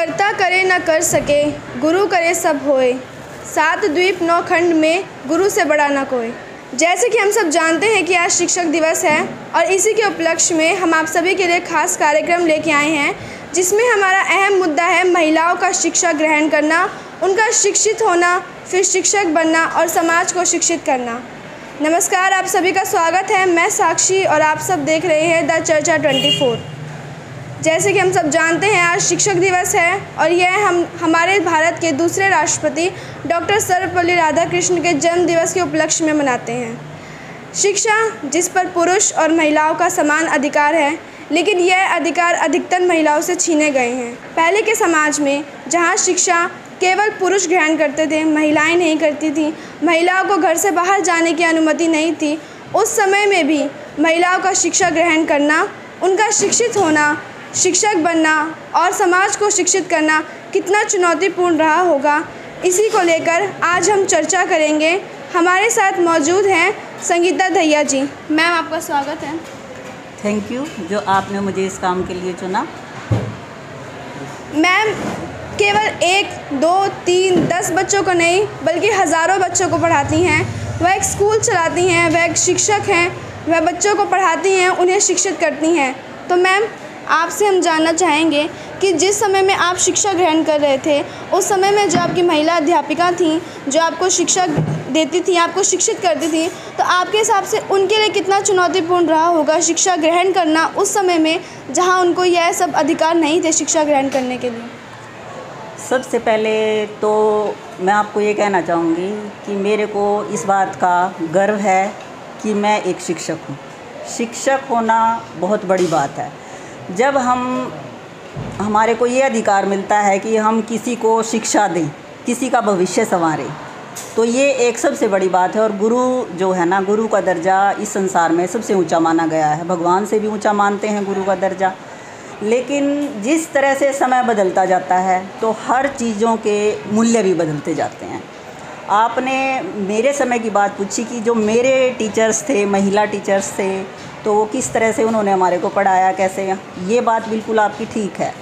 करता करे न कर सके, गुरु करे सब होए। सात द्वीप नौ खंड में गुरु से बड़ा न कोई। जैसे कि हम सब जानते हैं कि आज शिक्षक दिवस है और इसी के उपलक्ष्य में हम आप सभी के लिए खास कार्यक्रम लेके आए हैं, जिसमें हमारा अहम मुद्दा है महिलाओं का शिक्षा ग्रहण करना, उनका शिक्षित होना, फिर शिक्षक बनना और समाज को शिक्षित करना। नमस्कार, आप सभी का स्वागत है। मैं साक्षी और आप सब देख रहे हैं द चर्चा 24। जैसे कि हम सब जानते हैं आज शिक्षक दिवस है और यह हम हमारे भारत के दूसरे राष्ट्रपति डॉक्टर सर्वपल्ली राधाकृष्णन के जन्म दिवस के उपलक्ष्य में मनाते हैं। शिक्षा जिस पर पुरुष और महिलाओं का समान अधिकार है, लेकिन यह अधिकार अधिकतर महिलाओं से छीने गए हैं। पहले के समाज में जहाँ शिक्षा केवल पुरुष ग्रहण करते थे, महिलाएं नहीं करती थीं, महिलाओं को घर से बाहर जाने की अनुमति नहीं थी, उस समय में भी महिलाओं का शिक्षा ग्रहण करना, उनका शिक्षित होना, शिक्षक बनना और समाज को शिक्षित करना कितना चुनौतीपूर्ण रहा होगा, इसी को लेकर आज हम चर्चा करेंगे। हमारे साथ मौजूद हैं संगीता दहिया जी। मैम, आपका स्वागत है। थैंक यू जो आपने मुझे इस काम के लिए चुना। मैम, केवल 1, 2, 3, 10 बच्चों को नहीं बल्कि हज़ारों बच्चों को पढ़ाती हैं। वह एक स्कूल चलाती हैं, वह एक शिक्षक हैं, वह बच्चों को पढ़ाती हैं, उन्हें शिक्षित करती हैं। तो मैम, आपसे हम जानना चाहेंगे कि जिस समय में आप शिक्षा ग्रहण कर रहे थे, उस समय में जो आपकी महिला अध्यापिका थीं, जो आपको शिक्षा देती थी, आपको शिक्षित करती थी, तो आपके हिसाब से उनके लिए कितना चुनौतीपूर्ण रहा होगा शिक्षा ग्रहण करना उस समय में जहां उनको यह सब अधिकार नहीं थे शिक्षा ग्रहण करने के लिए? सबसे पहले तो मैं आपको ये कहना चाहूँगी कि मेरे को इस बात का गर्व है कि मैं एक शिक्षक हूँ। शिक्षक होना बहुत बड़ी बात है। जब हमारे को ये अधिकार मिलता है कि हम किसी को शिक्षा दें, किसी का भविष्य संवारें, तो ये एक सबसे बड़ी बात है। और गुरु जो है ना, गुरु का दर्जा इस संसार में सबसे ऊंचा माना गया है। भगवान से भी ऊंचा मानते हैं गुरु का दर्जा। लेकिन जिस तरह से समय बदलता जाता है तो हर चीज़ों के मूल्य भी बदलते जाते हैं। आपने मेरे समय की बात पूछी कि जो मेरे टीचर्स थे, महिला टीचर्स थे, तो वो किस तरह से उन्होंने हमारे को पढ़ाया, कैसे। ये बात बिल्कुल आपकी ठीक है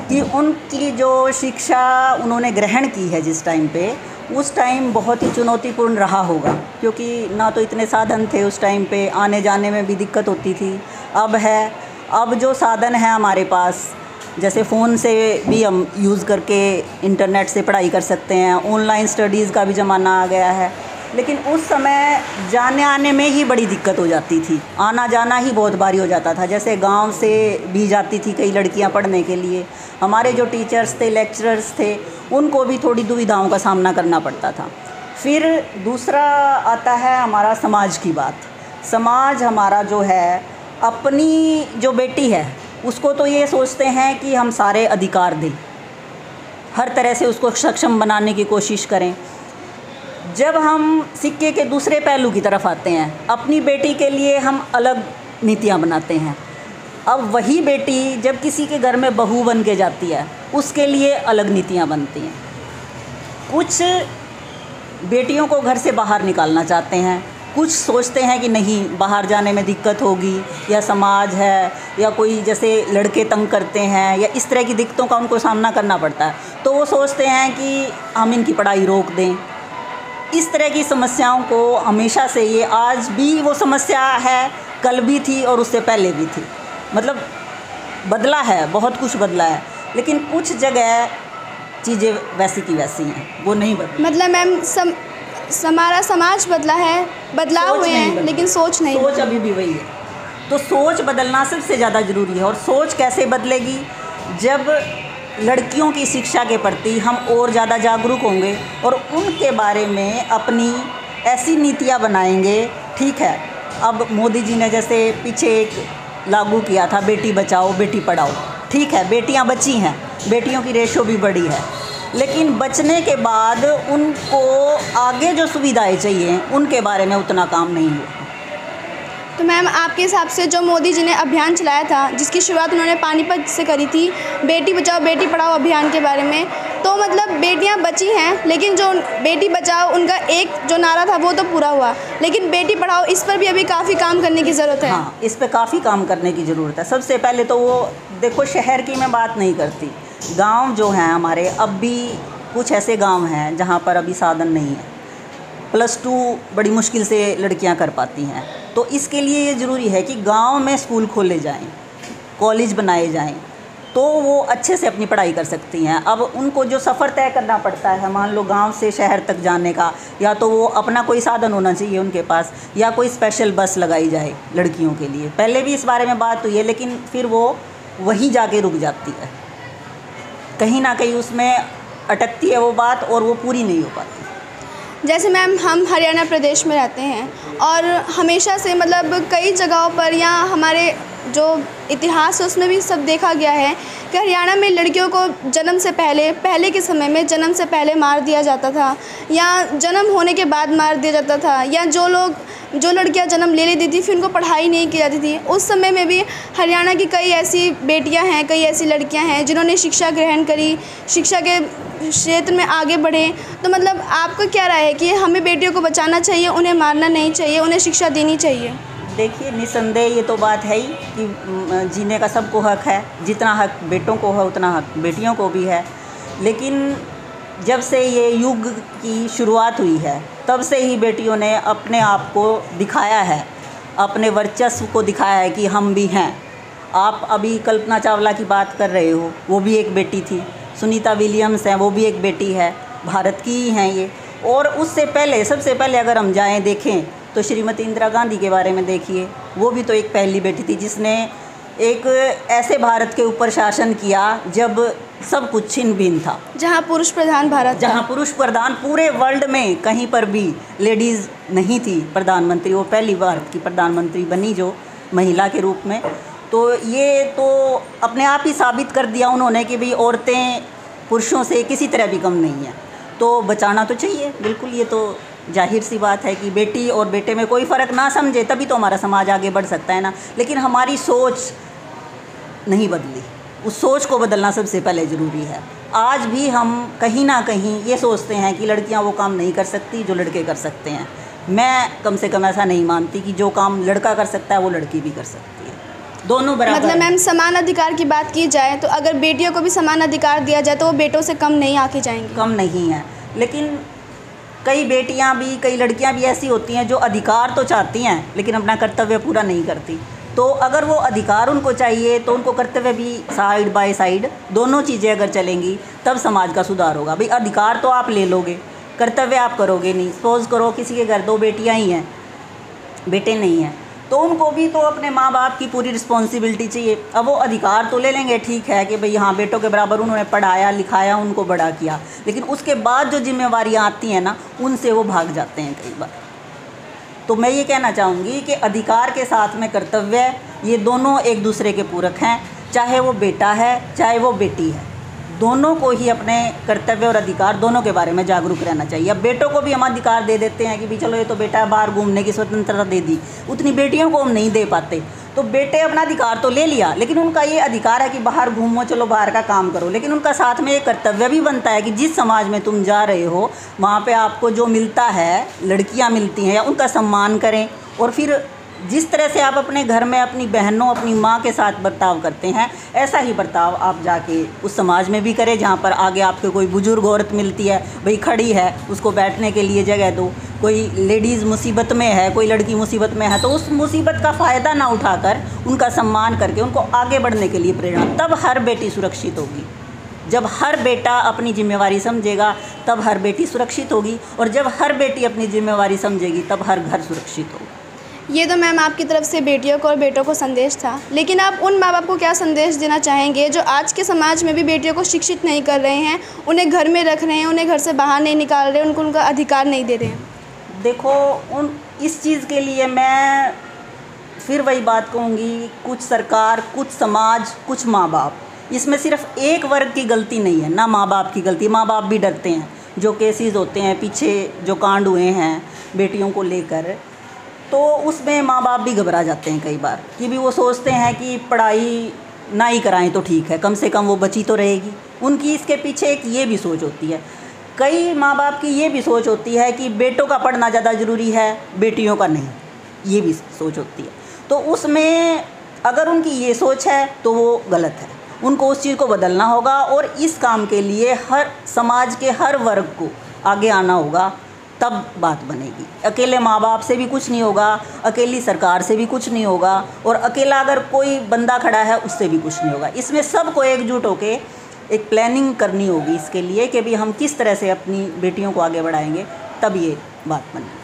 कि उनकी जो शिक्षा उन्होंने ग्रहण की है जिस टाइम पे, उस टाइम बहुत ही चुनौतीपूर्ण रहा होगा, क्योंकि ना तो इतने साधन थे उस टाइम पे, आने जाने में भी दिक्कत होती थी। अब जो साधन है हमारे पास, जैसे फ़ोन से भी हम यूज़ करके इंटरनेट से पढ़ाई कर सकते हैं, ऑनलाइन स्टडीज़ का भी ज़माना आ गया है। लेकिन उस समय जाने आने में ही बड़ी दिक्कत हो जाती थी, आना जाना ही बहुत भारी हो जाता था। जैसे गांव से भी जाती थी कई लड़कियां पढ़ने के लिए, हमारे जो टीचर्स थे, लेक्चरर्स थे, उनको भी थोड़ी दुविधाओं का सामना करना पड़ता था। फिर दूसरा आता है हमारा समाज की बात। समाज हमारा जो है, अपनी जो बेटी है उसको तो ये सोचते हैं कि हम सारे अधिकार दें, हर तरह से उसको सक्षम बनाने की कोशिश करें। जब हम सिक्के के दूसरे पहलू की तरफ आते हैं, अपनी बेटी के लिए हम अलग नीतियां बनाते हैं। अब वही बेटी जब किसी के घर में बहू बन के जाती है, उसके लिए अलग नीतियां बनती हैं। कुछ बेटियों को घर से बाहर निकालना चाहते हैं, कुछ सोचते हैं कि नहीं, बाहर जाने में दिक्कत होगी, या समाज है, या कोई जैसे लड़के तंग करते हैं, या इस तरह की दिक्कतों का उनको सामना करना पड़ता है, तो वो सोचते हैं कि हम इनकी पढ़ाई रोक दें। इस तरह की समस्याओं को हमेशा से, ये आज भी वो समस्या है, कल भी थी और उससे पहले भी थी। मतलब बदला है, बहुत कुछ बदला है, लेकिन कुछ जगह चीज़ें वैसी की वैसी हैं, वो नहीं बदली। मतलब मैम, हमारा समाज बदला है, बदलाव हुए हैं, लेकिन सोच नहीं। सोच अभी भी वही है। तो सोच बदलना सबसे ज़्यादा ज़रूरी है। और सोच कैसे बदलेगी? जब लड़कियों की शिक्षा के प्रति हम और ज़्यादा जागरूक होंगे और उनके बारे में अपनी ऐसी नीतियाँ बनाएंगे। ठीक है, अब मोदी जी ने जैसे पीछे एक लागू किया था, बेटी बचाओ बेटी पढ़ाओ। ठीक है, बेटियाँ बची हैं, बेटियों की रेशो भी बढ़ी है, लेकिन बचने के बाद उनको आगे जो सुविधाएं चाहिए उनके बारे में उतना काम नहीं हुआ। तो मैम, आपके हिसाब से जो मोदी जी ने अभियान चलाया था, जिसकी शुरुआत उन्होंने पानीपत से करी थी, बेटी बचाओ बेटी पढ़ाओ अभियान के बारे में, तो मतलब बेटियां बची हैं, लेकिन जो बेटी बचाओ उनका एक जो नारा था वो तो पूरा हुआ, लेकिन बेटी पढ़ाओ इस पर भी अभी काफ़ी काम करने की ज़रूरत है। हाँ, इस पर काफ़ी काम करने की ज़रूरत है। सबसे पहले तो वो देखो, शहर की मैं बात नहीं करती, गांव जो हैं हमारे, अब भी कुछ ऐसे गांव हैं जहां पर अभी साधन नहीं है। +2 बड़ी मुश्किल से लड़कियां कर पाती हैं। तो इसके लिए ये ज़रूरी है कि गांव में स्कूल खोले जाएं, कॉलेज बनाए जाएं, तो वो अच्छे से अपनी पढ़ाई कर सकती हैं। अब उनको जो सफ़र तय करना पड़ता है, मान लो गांव से शहर तक जाने का, या तो वो अपना कोई साधन होना चाहिए उनके पास, या कोई स्पेशल बस लगाई जाए लड़कियों के लिए। पहले भी इस बारे में बात हुई है, लेकिन फिर वो वहीं जाके रुक जाती है, कहीं ना कहीं उसमें अटकती है वो बात, और वो पूरी नहीं हो पाती। जैसे मैम हम हरियाणा प्रदेश में रहते हैं, और हमेशा से मतलब कई जगहों पर या हमारे जो इतिहास है उसमें भी सब देखा गया है कि हरियाणा में लड़कियों को जन्म से पहले के समय में जन्म से पहले मार दिया जाता था, या जन्म होने के बाद मार दिया जाता था, या जो लड़कियां जन्म ले लेती थी फिर उनको पढ़ाई नहीं की जाती थी। उस समय में भी हरियाणा की कई ऐसी बेटियां हैं, कई ऐसी लड़कियां हैं जिन्होंने शिक्षा ग्रहण करी, शिक्षा के क्षेत्र में आगे बढ़े। तो मतलब आपका क्या राय है कि हमें बेटियों को बचाना चाहिए, उन्हें मारना नहीं चाहिए, उन्हें शिक्षा देनी चाहिए? देखिए, निसंदेह ये तो बात है ही कि जीने का सबको हक है। जितना हक बेटों को है उतना हक बेटियों को भी है। लेकिन जब से ये युग की शुरुआत हुई है, तब से ही बेटियों ने अपने आप को दिखाया है, अपने वर्चस्व को दिखाया है कि हम भी हैं। आप अभी कल्पना चावला की बात कर रहे हो, वो भी एक बेटी थी। सुनीता विलियम्स हैं, वो भी एक बेटी है, भारत की ही हैं ये। और उससे पहले, सबसे पहले अगर हम जाएं देखें तो श्रीमती इंदिरा गांधी के बारे में देखिए, वो भी तो एक पहली बेटी थी जिसने एक ऐसे भारत के ऊपर शासन किया जब सब कुछ छिन्न भिन्न था, जहां पुरुष प्रधान भारत था। जहां पुरुष प्रधान पूरे वर्ल्ड में कहीं पर भी लेडीज़ नहीं थी प्रधानमंत्री। वो पहली भारत की प्रधानमंत्री बनी जो महिला के रूप में। तो ये तो अपने आप ही साबित कर दिया उन्होंने कि भाई औरतें पुरुषों से किसी तरह भी कम नहीं हैं। तो बचाना तो चाहिए, बिल्कुल, ये तो जाहिर सी बात है कि बेटी और बेटे में कोई फ़र्क ना समझे, तभी तो हमारा समाज आगे बढ़ सकता है ना। लेकिन हमारी सोच नहीं बदली, उस सोच को बदलना सबसे पहले ज़रूरी है। आज भी हम कहीं ना कहीं ये सोचते हैं कि लड़कियां वो काम नहीं कर सकती जो लड़के कर सकते हैं। मैं कम से कम ऐसा नहीं मानती कि जो काम लड़का कर सकता है वो लड़की भी कर सकती है, दोनों बराबर। मतलब मैम समान अधिकार की बात की जाए तो अगर बेटियों को भी समान अधिकार दिया जाए तो वो बेटों से कम नहीं आके जाएंगी? कम नहीं है, लेकिन कई बेटियां भी, कई लड़कियां भी ऐसी होती हैं जो अधिकार तो चाहती हैं लेकिन अपना कर्तव्य पूरा नहीं करती। तो अगर वो अधिकार उनको चाहिए तो उनको कर्तव्य भी साइड बाय साइड दोनों चीज़ें अगर चलेंगी तब समाज का सुधार होगा। भाई अधिकार तो आप ले लोगे, कर्तव्य आप करोगे नहीं। सपोज करो किसी के घर 2 बेटियां ही हैं, बेटे नहीं हैं, तो उनको भी तो अपने माँ बाप की पूरी रिस्पॉन्सिबिलिटी चाहिए। अब वो अधिकार तो ले लेंगे, ठीक है कि भाई हाँ बेटों के बराबर उन्होंने पढ़ाया लिखाया, उनको बड़ा किया, लेकिन उसके बाद जो जिम्मेवारियाँ आती हैं ना, उनसे वो भाग जाते हैं कई बार। तो मैं ये कहना चाहूँगी कि अधिकार के साथ में कर्तव्य, ये दोनों एक दूसरे के पूरक हैं। चाहे वो बेटा है चाहे वो बेटी है, दोनों को ही अपने कर्तव्य और अधिकार दोनों के बारे में जागरूक रहना चाहिए। अब बेटों को भी हम अधिकार दे देते हैं कि भाई चलो ये तो बेटा बाहर घूमने की स्वतंत्रता दे दी, उतनी बेटियों को हम नहीं दे पाते। तो बेटे अपना अधिकार तो ले लिया, लेकिन उनका ये अधिकार है कि बाहर घूमो, चलो बाहर का काम करो, लेकिन उनका साथ में ये कर्तव्य भी बनता है कि जिस समाज में तुम जा रहे हो वहाँ पे आपको जो मिलता है, लड़कियाँ मिलती हैं, या उनका सम्मान करें। और फिर जिस तरह से आप अपने घर में अपनी बहनों, अपनी माँ के साथ बर्ताव करते हैं, ऐसा ही बर्ताव आप जाके उस समाज में भी करें जहाँ पर आगे आपको कोई बुजुर्ग औरत मिलती है, भाई खड़ी है, उसको बैठने के लिए जगह दो। कोई लेडीज़ मुसीबत में है, कोई लड़की मुसीबत में है, तो उस मुसीबत का फ़ायदा ना उठाकर उनका सम्मान करके उनको आगे बढ़ने के लिए प्रेरणा, तब हर बेटी सुरक्षित होगी। जब हर बेटा अपनी जिम्मेवारी समझेगा तब हर बेटी सुरक्षित होगी, और जब हर बेटी अपनी जिम्मेवारी समझेगी तब हर घर सुरक्षित होगा। ये तो मैम आपकी तरफ से बेटियों को और बेटों को संदेश था, लेकिन आप उन माँ बाप को क्या संदेश देना चाहेंगे जो आज के समाज में भी बेटियों को शिक्षित नहीं कर रहे हैं, उन्हें घर में रख रहे हैं, उन्हें घर से बाहर नहीं निकाल रहे, उनको उनका अधिकार नहीं दे रहे हैं? देखो, इस चीज़ के लिए मैं फिर वही बात कहूँगी, कुछ सरकार, कुछ समाज, कुछ माँ बाप, इसमें सिर्फ एक वर्ग की गलती नहीं है, ना माँ बाप की गलती। माँ बाप भी डरते हैं, जो केसेस होते हैं पीछे जो कांड हुए हैं बेटियों को लेकर, तो उसमें माँ बाप भी घबरा जाते हैं कई बार कि भी वो सोचते हैं कि पढ़ाई ना ही कराएं तो ठीक है, कम से कम वो बची तो रहेगी। उनकी इसके पीछे एक ये भी सोच होती है, कई माँ बाप की ये भी सोच होती है कि बेटों का पढ़ना ज़्यादा ज़रूरी है, बेटियों का नहीं, ये भी सोच होती है। तो उसमें अगर उनकी ये सोच है तो वो गलत है। उनको उस चीज़ को बदलना होगा और इस काम के लिए हर समाज के हर वर्ग को आगे आना होगा, तब बात बनेगी। अकेले माँ बाप से भी कुछ नहीं होगा, अकेली सरकार से भी कुछ नहीं होगा, और अकेला अगर कोई बंदा खड़ा है उससे भी कुछ नहीं होगा। इसमें सबको एकजुट होके एक प्लानिंग करनी होगी इसके लिए कि भी हम किस तरह से अपनी बेटियों को आगे बढ़ाएंगे, तब ये बात बनेगी।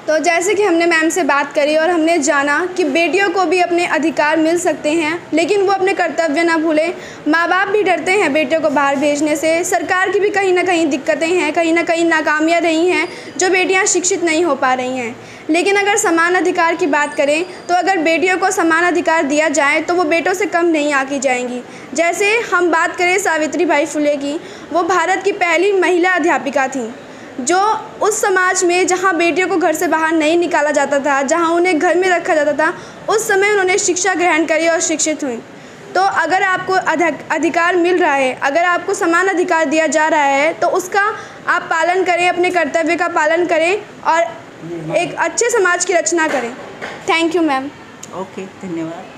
तो जैसे कि हमने मैम से बात करी और हमने जाना कि बेटियों को भी अपने अधिकार मिल सकते हैं, लेकिन वो अपने कर्तव्य ना भूलें। माँ बाप भी डरते हैं बेटियों को बाहर भेजने से, सरकार की भी कहीं ना कहीं दिक्कतें हैं, कहीं ना कहीं नाकामियाँ रही हैं जो बेटियाँ शिक्षित नहीं हो पा रही हैं। लेकिन अगर समान अधिकार की बात करें तो अगर बेटियों को समान अधिकार दिया जाए तो वो बेटों से कम नहीं आंकी जाएंगी। जैसे हम बात करें सावित्रीबाई फुले की, वो भारत की पहली महिला अध्यापिका थीं, जो उस समाज में जहाँ बेटियों को घर से बाहर नहीं निकाला जाता था, जहाँ उन्हें घर में रखा जाता था, उस समय उन्होंने शिक्षा ग्रहण करी और शिक्षित हुई। तो अगर आपको अधिकार मिल रहा है, अगर आपको समान अधिकार दिया जा रहा है, तो उसका आप पालन करें, अपने कर्तव्य का पालन करें और एक अच्छे समाज की रचना करें। Thank you ma'am. ओके, धन्यवाद।